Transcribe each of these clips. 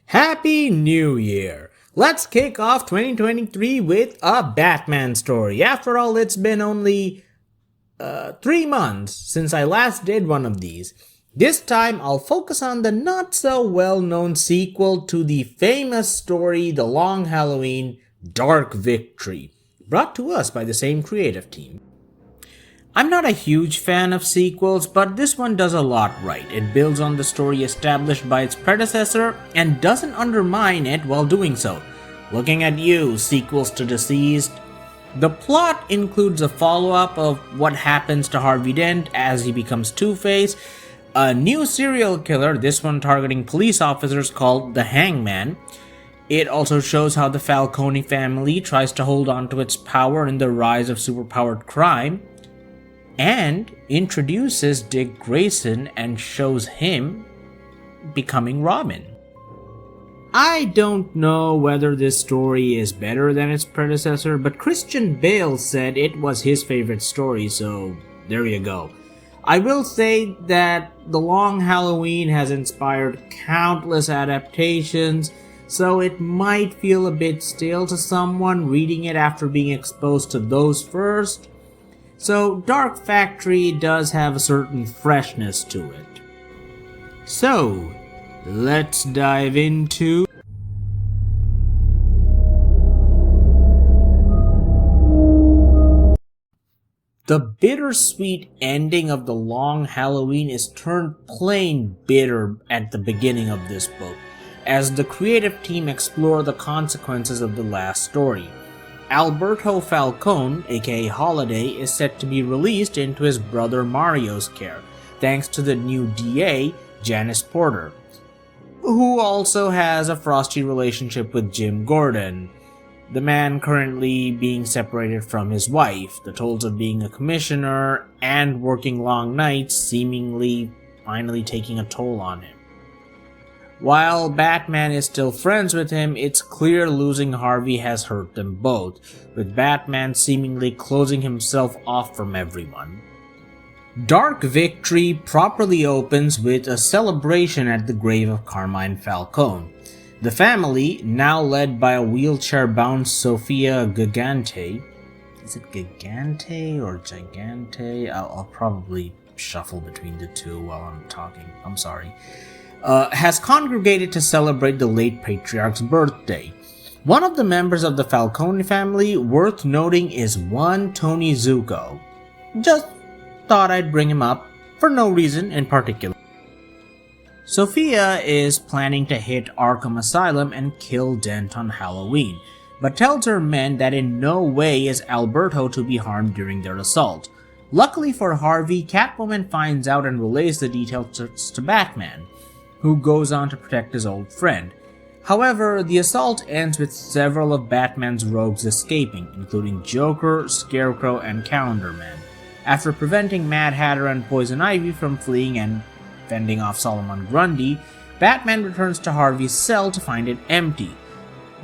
Happy New Year! Let's kick off 2023 with a Batman story. After all, it's been only 3 months since I last did one of these. This time, I'll focus on the not so well known sequel to the famous story The Long Halloween Dark Victory, brought to us by the same creative team. I'm not a huge fan of sequels, but this one does a lot right. It builds on the story established by its predecessor and doesn't undermine it while doing so. Looking at you, sequels to Deceased. The plot includes a follow-up of what happens to Harvey Dent as he becomes Two-Face, a new serial killer, this one targeting police officers, called the Hangman. It also shows how the Falcone family tries to hold on to its power in the rise of superpowered crime, and introduces Dick Grayson and shows him becoming Robin. I don't know whether this story is better than its predecessor, but Christian Bale said it was his favorite story, so there you go. I will say that The Long Halloween has inspired countless adaptations, so it might feel a bit stale to someone reading it after being exposed to those first. So Dark Factory does have a certain freshness to it. So, let's dive into the bittersweet ending of The Long Halloween is turned plain bitter at the beginning of this book, as the creative team explore the consequences of the last story. Alberto Falcone, aka Holiday, is set to be released into his brother Mario's care, thanks to the new DA, Janice Porter, who also has a frosty relationship with Jim Gordon, the man currently being separated from his wife, the tolls of being a commissioner and working long nights seemingly finally taking a toll on him. While Batman is still friends with him, it's clear losing Harvey has hurt them both, with Batman seemingly closing himself off from everyone. Dark Victory properly opens with a celebration at the grave of Carmine Falcone. The family, now led by a wheelchair-bound Sofia Gigante, is it Gigante or Gigante? I'll probably shuffle between the two while I'm talking, I'm sorry. Has congregated to celebrate the late patriarch's birthday. One of the members of the Falcone family worth noting is one Tony Zuko. Just thought I'd bring him up, for no reason in particular. Sophia is planning to hit Arkham Asylum and kill Dent on Halloween, but tells her men that in no way is Alberto to be harmed during their assault. Luckily for Harvey, Catwoman finds out and relays the details to Batman, who goes on to protect his old friend. However, the assault ends with several of Batman's rogues escaping, including Joker, Scarecrow, and Calendar Man. After preventing Mad Hatter and Poison Ivy from fleeing and fending off Solomon Grundy, Batman returns to Harvey's cell to find it empty,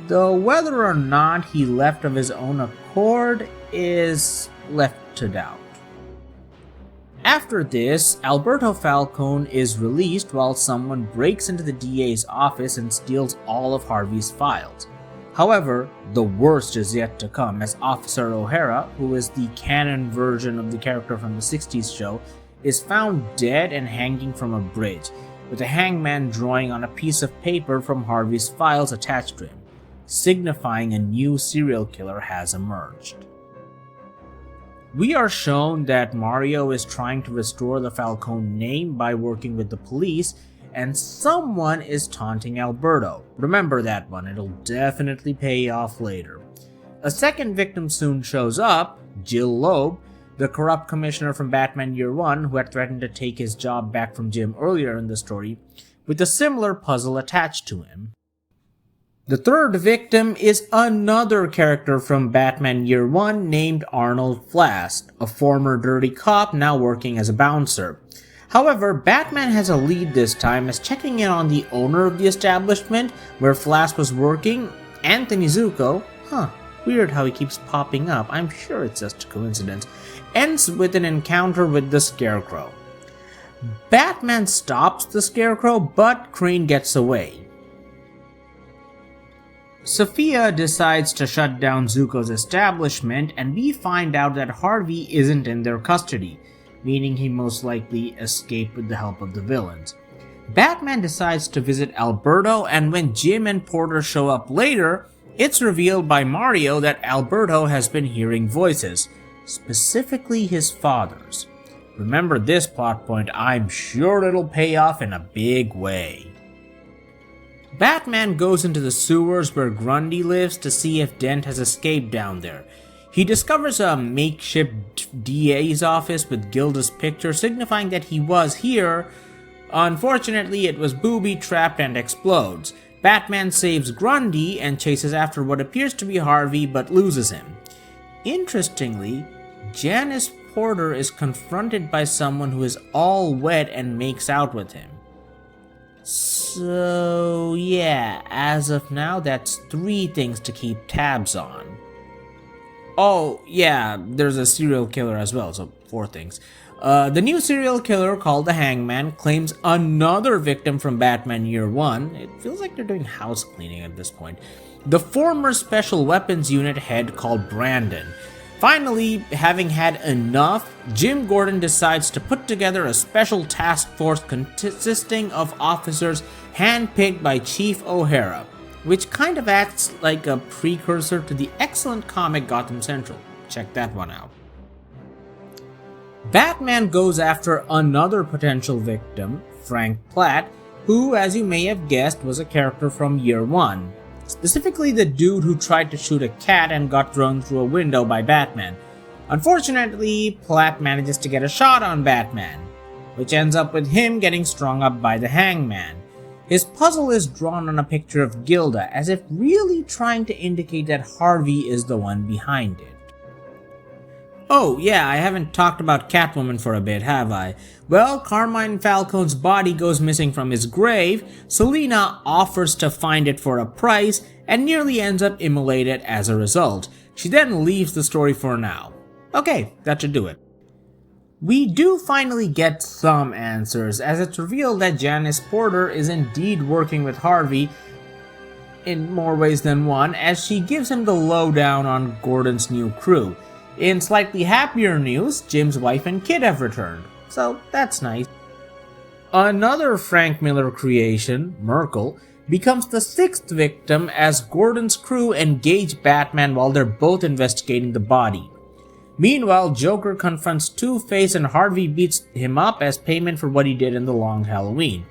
though whether or not he left of his own accord is left to doubt. After this, Alberto Falcone is released while someone breaks into the DA's office and steals all of Harvey's files. However, the worst is yet to come, as Officer O'Hara, who is the canon version of the character from the 60s show, is found dead and hanging from a bridge, with a hangman drawing on a piece of paper from Harvey's files attached to him, signifying a new serial killer has emerged. We are shown that Mario is trying to restore the Falcone name by working with the police, and someone is taunting Alberto. Remember that one, it'll definitely pay off later. A second victim soon shows up, Jill Loeb, the corrupt commissioner from Batman Year One who had threatened to take his job back from Jim earlier in the story, with a similar puzzle attached to him. The third victim is another character from Batman Year One named Arnold Flask, a former dirty cop now working as a bouncer. However, Batman has a lead this time, as checking in on the owner of the establishment where Flask was working, Anthony Zuko, weird how he keeps popping up, I'm sure it's just a coincidence, ends with an encounter with the Scarecrow. Batman stops the Scarecrow, but Crane gets away. Sophia decides to shut down Zuko's establishment, and we find out that Harvey isn't in their custody, meaning he most likely escaped with the help of the villains. Batman decides to visit Alberto, and when Jim and Porter show up later, it's revealed by Mario that Alberto has been hearing voices, specifically his father's. Remember this plot point, I'm sure it'll pay off in a big way. Batman goes into the sewers where Grundy lives to see if Dent has escaped down there. He discovers a makeshift DA's office with Gilda's picture signifying that he was here. Unfortunately, it was booby-trapped and explodes. Batman saves Grundy and chases after what appears to be Harvey but loses him. Interestingly, Janice Porter is confronted by someone who is all wet and makes out with him. So yeah, as of now, that's 3 things to keep tabs on. Oh yeah, there's a serial killer as well, so 4 things. The new serial killer called the Hangman claims another victim from Batman Year 1. It feels like they're doing house cleaning at this point. The former Special Weapons Unit head called Brandon. Finally, having had enough, Jim Gordon decides to put together a special task force consisting of officers handpicked by Chief O'Hara, which kind of acts like a precursor to the excellent comic Gotham Central. Check that one out. Batman goes after another potential victim, Frank Platt, who, as you may have guessed, was a character from Year 1. Specifically the dude who tried to shoot a cat and got thrown through a window by Batman. Unfortunately, Platt manages to get a shot on Batman, which ends up with him getting strung up by the Hangman. His puzzle is drawn on a picture of Gilda, as if really trying to indicate that Harvey is the one behind it. Oh yeah, I haven't talked about Catwoman for a bit, have I? Well, Carmine Falcone's body goes missing from his grave, Selina offers to find it for a price, and nearly ends up immolated as a result. She then leaves the story for now. Okay, that should do it. We do finally get some answers, as it's revealed that Janice Porter is indeed working with Harvey in more ways than one, as she gives him the lowdown on Gordon's new crew. In slightly happier news, Jim's wife and kid have returned, so that's nice. Another Frank Miller creation, Merkel, becomes the 6th victim as Gordon's crew engage Batman while they're both investigating the body. Meanwhile, Joker confronts Two-Face and Harvey beats him up as payment for what he did in The Long Halloween.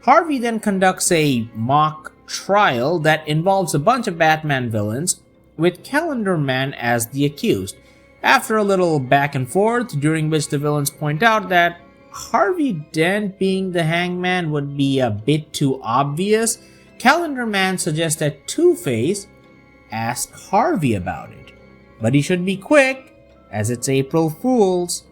Harvey then conducts a mock trial that involves a bunch of Batman villains, with Calendar Man as the accused. After a little back and forth, during which the villains point out that Harvey Dent being the Hangman would be a bit too obvious, Calendar Man suggests that Two-Face ask Harvey about it. But he should be quick, as it's April Fool's.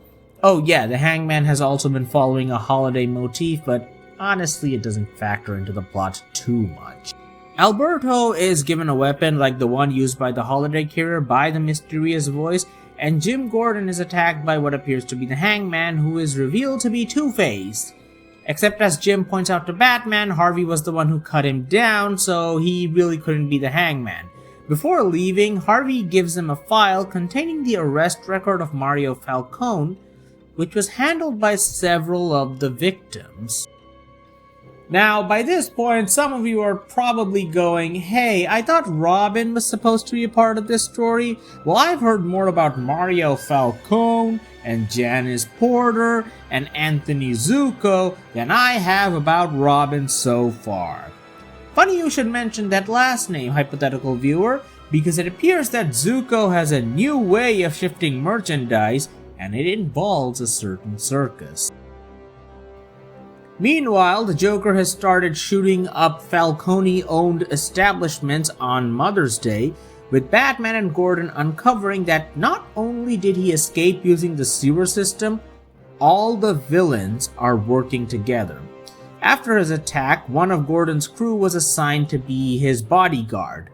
Oh yeah, the Hangman has also been following a holiday motif, but honestly it doesn't factor into the plot too much. Alberto is given a weapon like the one used by the holiday carrier by the mysterious voice, and Jim Gordon is attacked by what appears to be the Hangman, who is revealed to be Two-Face. Except as Jim points out to Batman, Harvey was the one who cut him down, so he really couldn't be the Hangman. Before leaving, Harvey gives him a file containing the arrest record of Mario Falcone, which was handled by several of the victims. Now, by this point, some of you are probably going, hey, I thought Robin was supposed to be a part of this story. Well, I've heard more about Mario Falcone and Janice Porter and Anthony Zuko than I have about Robin so far. Funny you should mention that last name, hypothetical viewer, because it appears that Zuko has a new way of shifting merchandise, and it involves a certain circus. Meanwhile, the Joker has started shooting up Falcone-owned establishments on Mother's Day, with Batman and Gordon uncovering that not only did he escape using the sewer system, all the villains are working together. After his attack, one of Gordon's crew was assigned to be his bodyguard.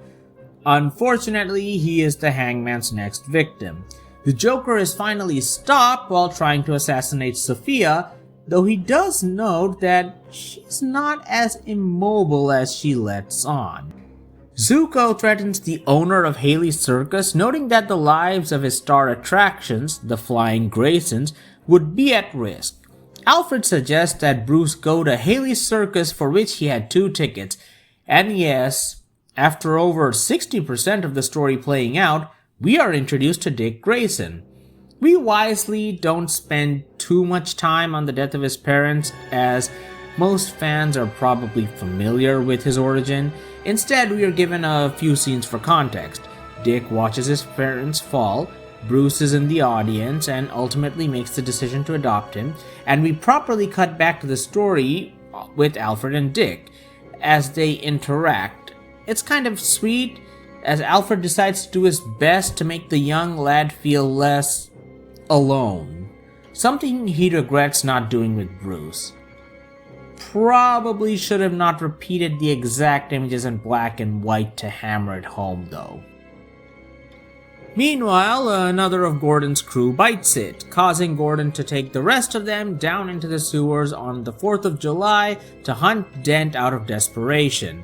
Unfortunately, he is the Hangman's next victim. The Joker is finally stopped while trying to assassinate Sophia, though he does note that she's not as immobile as she lets on. Zuko threatens the owner of Haley's Circus, noting that the lives of his star attractions, the Flying Graysons, would be at risk. Alfred suggests that Bruce go to Haley's Circus, for which he had 2 tickets, and yes, after over 60% of the story playing out, we are introduced to Dick Grayson. We wisely don't spend too much time on the death of his parents, as most fans are probably familiar with his origin. Instead, we are given a few scenes for context. Dick watches his parents fall, Bruce is in the audience and ultimately makes the decision to adopt him, and we properly cut back to the story with Alfred and Dick as they interact. It's kind of sweet, as Alfred decides to do his best to make the young lad feel less alone, something he regrets not doing with Bruce. Probably should have not repeated the exact images in black and white to hammer it home though. Meanwhile, another of Gordon's crew bites it, causing Gordon to take the rest of them down into the sewers on the 4th of July to hunt Dent out of desperation.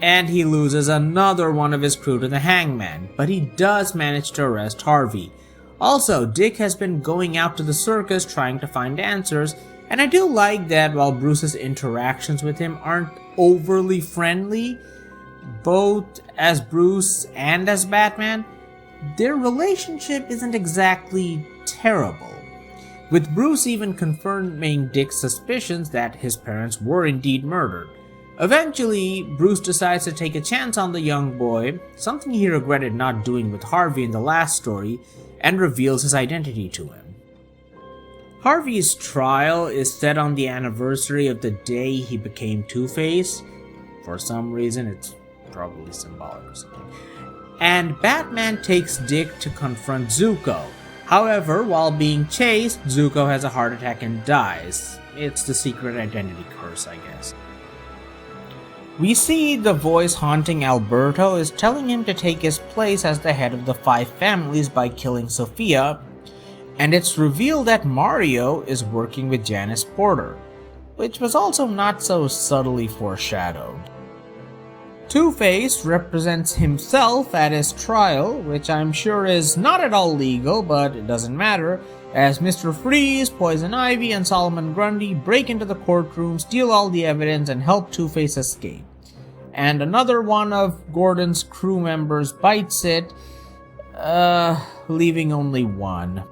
And he loses another one of his crew to the Hangman, but he does manage to arrest Harvey. Also, Dick has been going out to the circus trying to find answers, and I do like that while Bruce's interactions with him aren't overly friendly, both as Bruce and as Batman, their relationship isn't exactly terrible, with Bruce even confirming Dick's suspicions that his parents were indeed murdered. Eventually, Bruce decides to take a chance on the young boy, something he regretted not doing with Harvey in the last story, and reveals his identity to him. Harvey's trial is set on the anniversary of the day he became Two-Face. For some reason, it's probably symbolic or something. And Batman takes Dick to confront Zuko. However, while being chased, Zuko has a heart attack and dies. It's the secret identity curse, I guess. We see the voice haunting Alberto is telling him to take his place as the head of the 5 families by killing Sophia, and it's revealed that Mario is working with Janice Porter, which was also not so subtly foreshadowed. Two-Face represents himself at his trial, which I'm sure is not at all legal, but it doesn't matter, as Mr. Freeze, Poison Ivy, and Solomon Grundy break into the courtroom, steal all the evidence, and help Two-Face escape. And another one of Gordon's crew members bites it, leaving only one.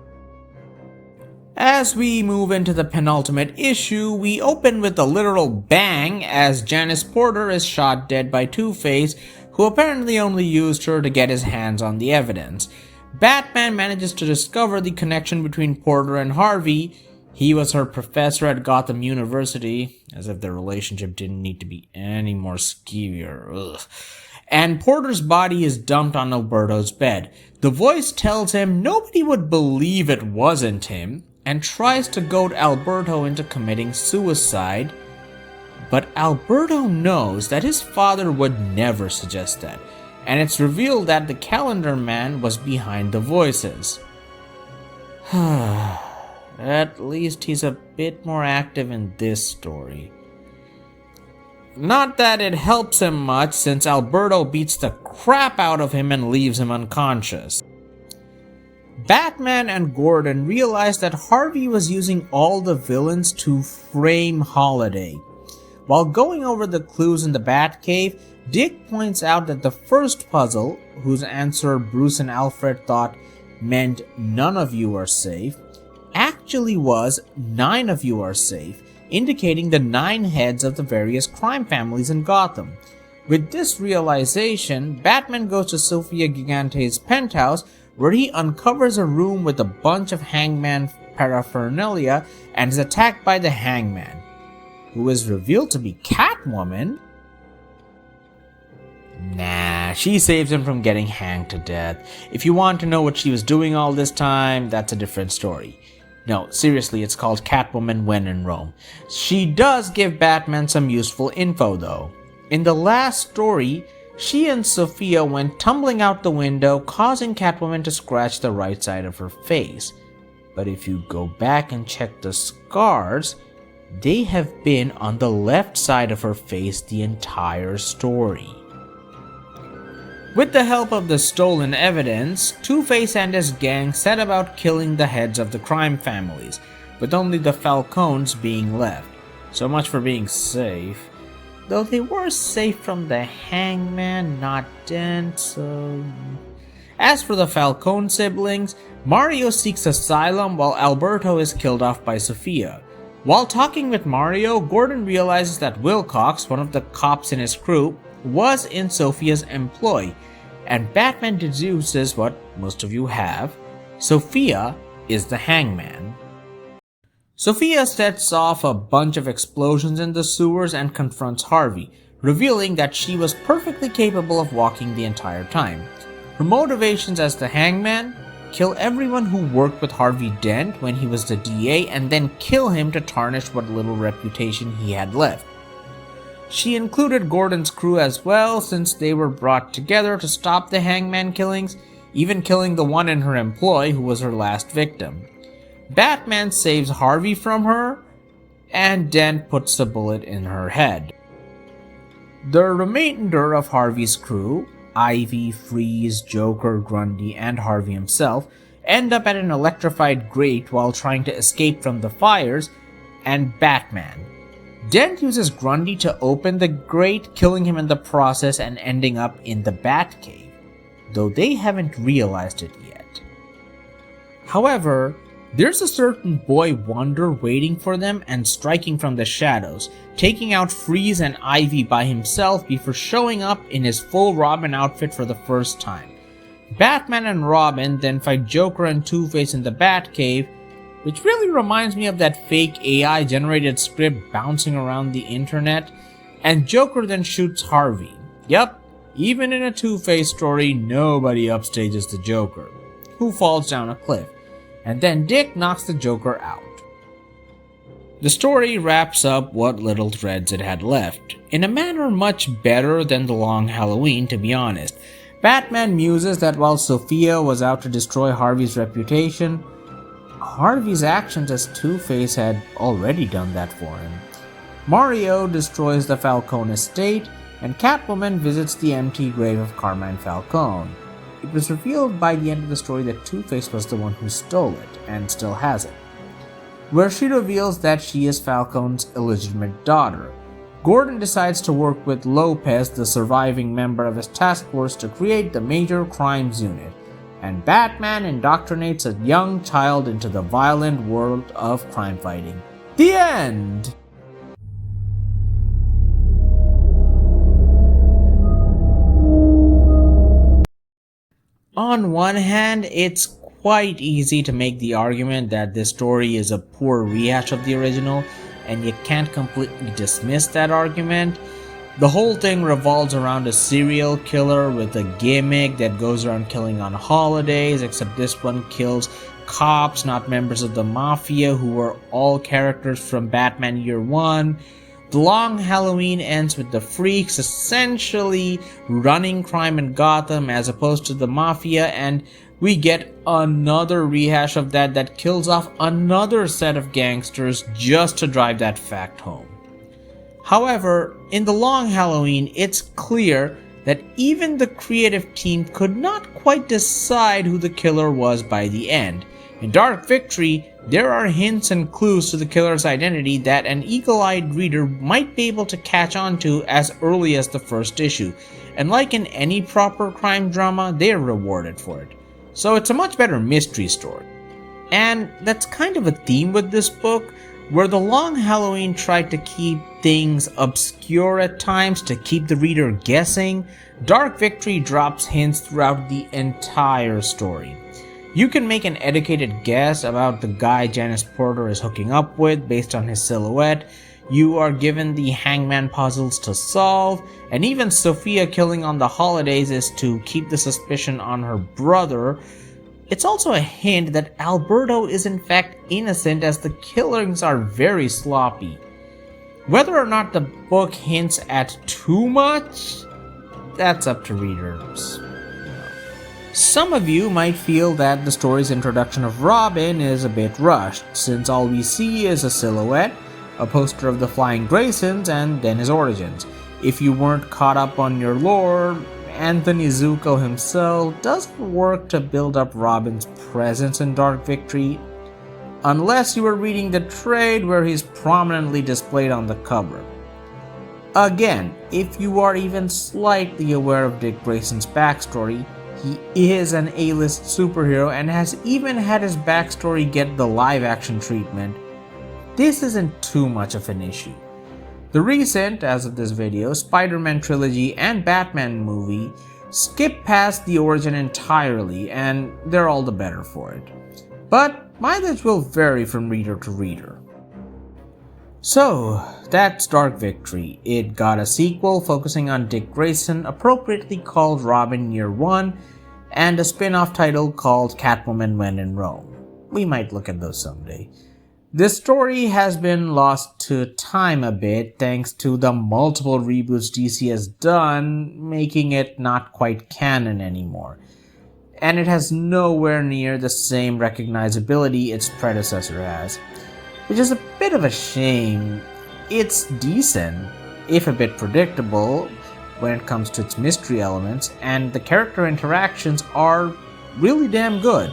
As we move into the penultimate issue, we open with a literal bang as Janice Porter is shot dead by Two-Face, who apparently only used her to get his hands on the evidence. Batman manages to discover the connection between Porter and Harvey. He was her professor at Gotham University, as if their relationship didn't need to be any more skeevier. Ugh. And Porter's body is dumped on Alberto's bed. The voice tells him nobody would believe it wasn't him, and tries to goad Alberto into committing suicide, but Alberto knows that his father would never suggest that, and it's revealed that the Calendar Man was behind the voices. At least he's a bit more active in this story. Not that it helps him much, since Alberto beats the crap out of him and leaves him unconscious. Batman and Gordon realize that Harvey was using all the villains to frame Holiday. While going over the clues in the Batcave, Dick points out that the first puzzle, whose answer Bruce and Alfred thought meant none of you are safe, actually was 9 of you are safe, indicating the 9 heads of the various crime families in Gotham. With this realization, Batman goes to Sofia Gigante's penthouse, where he uncovers a room with a bunch of Hangman paraphernalia and is attacked by the Hangman, who is revealed to be Catwoman. Nah, she saves him from getting hanged to death. If you want to know what she was doing all this time, that's a different story. No, seriously, it's called Catwoman When in Rome. She does give Batman some useful info though. In the last story, she and Sophia went tumbling out the window, causing Catwoman to scratch the right side of her face. but if you go back and check the scars, they have been on the left side of her face the entire story. With the help of the stolen evidence, Two-Face and his gang set about killing the heads of the crime families, with only the Falcones being left. So much for being safe. Though they were safe from the Hangman, not Dent, so... As for the Falcone siblings, Mario seeks asylum while Alberto is killed off by Sofia. While talking with Mario, Gordon realizes that Wilcox, one of the cops in his crew, was in Sofia's employ, and Batman deduces what most of you have: Sofia is the Hangman. Sofia sets off a bunch of explosions in the sewers and confronts Harvey, revealing that she was perfectly capable of walking the entire time. Her motivations as the Hangman: kill everyone who worked with Harvey Dent when he was the DA and then kill him to tarnish what little reputation he had left. She included Gordon's crew as well, since they were brought together to stop the Hangman killings, even killing the one in her employ who was her last victim. Batman saves Harvey from her, and Dent puts the bullet in her head. The remainder of Harvey's crew, Ivy, Freeze, Joker, Grundy, and Harvey himself, end up at an electrified grate while trying to escape from the fires, and Batman. Dent uses Grundy to open the grate, killing him in the process and ending up in the Batcave, though they haven't realized it yet. However, there's a certain boy wonder waiting for them and striking from the shadows, taking out Freeze and Ivy by himself before showing up in his full Robin outfit for the first time. Batman and Robin then fight Joker and Two-Face in the Batcave, which really reminds me of that fake AI generated script bouncing around the internet, and Joker then shoots Harvey. Yup, even in a Two-Face story, nobody upstages the Joker, who falls down a cliff, and then Dick knocks the Joker out. The story wraps up what little threads it had left, in a manner much better than The Long Halloween, to be honest. Batman muses that while Sofia was out to destroy Harvey's reputation, Harvey's actions as Two-Face had already done that for him. Mario destroys the Falcone estate, and Catwoman visits the empty grave of Carmine Falcone. It was revealed by the end of the story that Two-Face was the one who stole it, and still has it, where she reveals that she is Falcone's illegitimate daughter. Gordon decides to work with Lopez, the surviving member of his task force, to create the Major Crimes Unit, and Batman indoctrinates a young child into the violent world of crime fighting. The end! On one hand, it's quite easy to make the argument that this story is a poor rehash of the original, and you can't completely dismiss that argument. The whole thing revolves around a serial killer with a gimmick that goes around killing on holidays, except this one kills cops, not members of the Mafia, who were all characters from Batman Year One. The Long Halloween ends with the Freaks essentially running crime in Gotham as opposed to the Mafia, and we get another rehash of that kills off another set of gangsters just to drive that fact home. However, in The Long Halloween, it's clear that even the creative team could not quite decide who the killer was by the end. In Dark Victory, there are hints and clues to the killer's identity that an eagle-eyed reader might be able to catch on to as early as the first issue, and like in any proper crime drama, they are rewarded for it. So it's a much better mystery story. And that's kind of a theme with this book, where The Long Halloween tried to keep things obscure at times to keep the reader guessing. Dark Victory drops hints throughout the entire story. You can make an educated guess about the guy Janice Porter is hooking up with based on his silhouette. You are given the Hangman puzzles to solve, and even Sofia killing on the holidays is to keep the suspicion on her brother. It's also a hint that Alberto is in fact innocent, as the killings are very sloppy. Whether or not the book hints at too much, that's up to readers. Some of you might feel that the story's introduction of Robin is a bit rushed, since all we see is a silhouette, a poster of the Flying Graysons, and then his origins. If you weren't caught up on your lore, Anthony Zuko himself doesn't work to build up Robin's presence in Dark Victory, unless you were reading the trade where he's prominently displayed on the cover. Again, if you are even slightly aware of Dick Grayson's backstory, he is an A-list superhero and has even had his backstory get the live-action treatment. This isn't too much of an issue. The recent, as of this video, Spider-Man trilogy and Batman movie skip past the origin entirely, and they're all the better for it. But mileage will vary from reader to reader. So, that's Dark Victory. It got a sequel focusing on Dick Grayson, appropriately called Robin Year One, and a spin-off title called Catwoman When in Rome. We might look at those someday. This story has been lost to time a bit thanks to the multiple reboots DC has done, making it not quite canon anymore. And it has nowhere near the same recognizability its predecessor has, which is a bit of a shame. It's decent, if a bit predictable, when it comes to its mystery elements, and the character interactions are really damn good.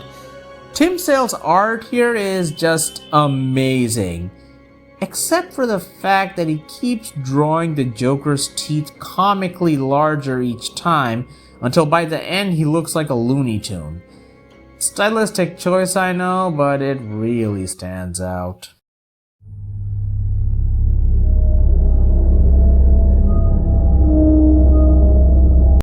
Tim Sale's art here is just amazing, except for the fact that he keeps drawing the Joker's teeth comically larger each time, until by the end he looks like a Looney Tune. Stylistic choice, I know, but it really stands out.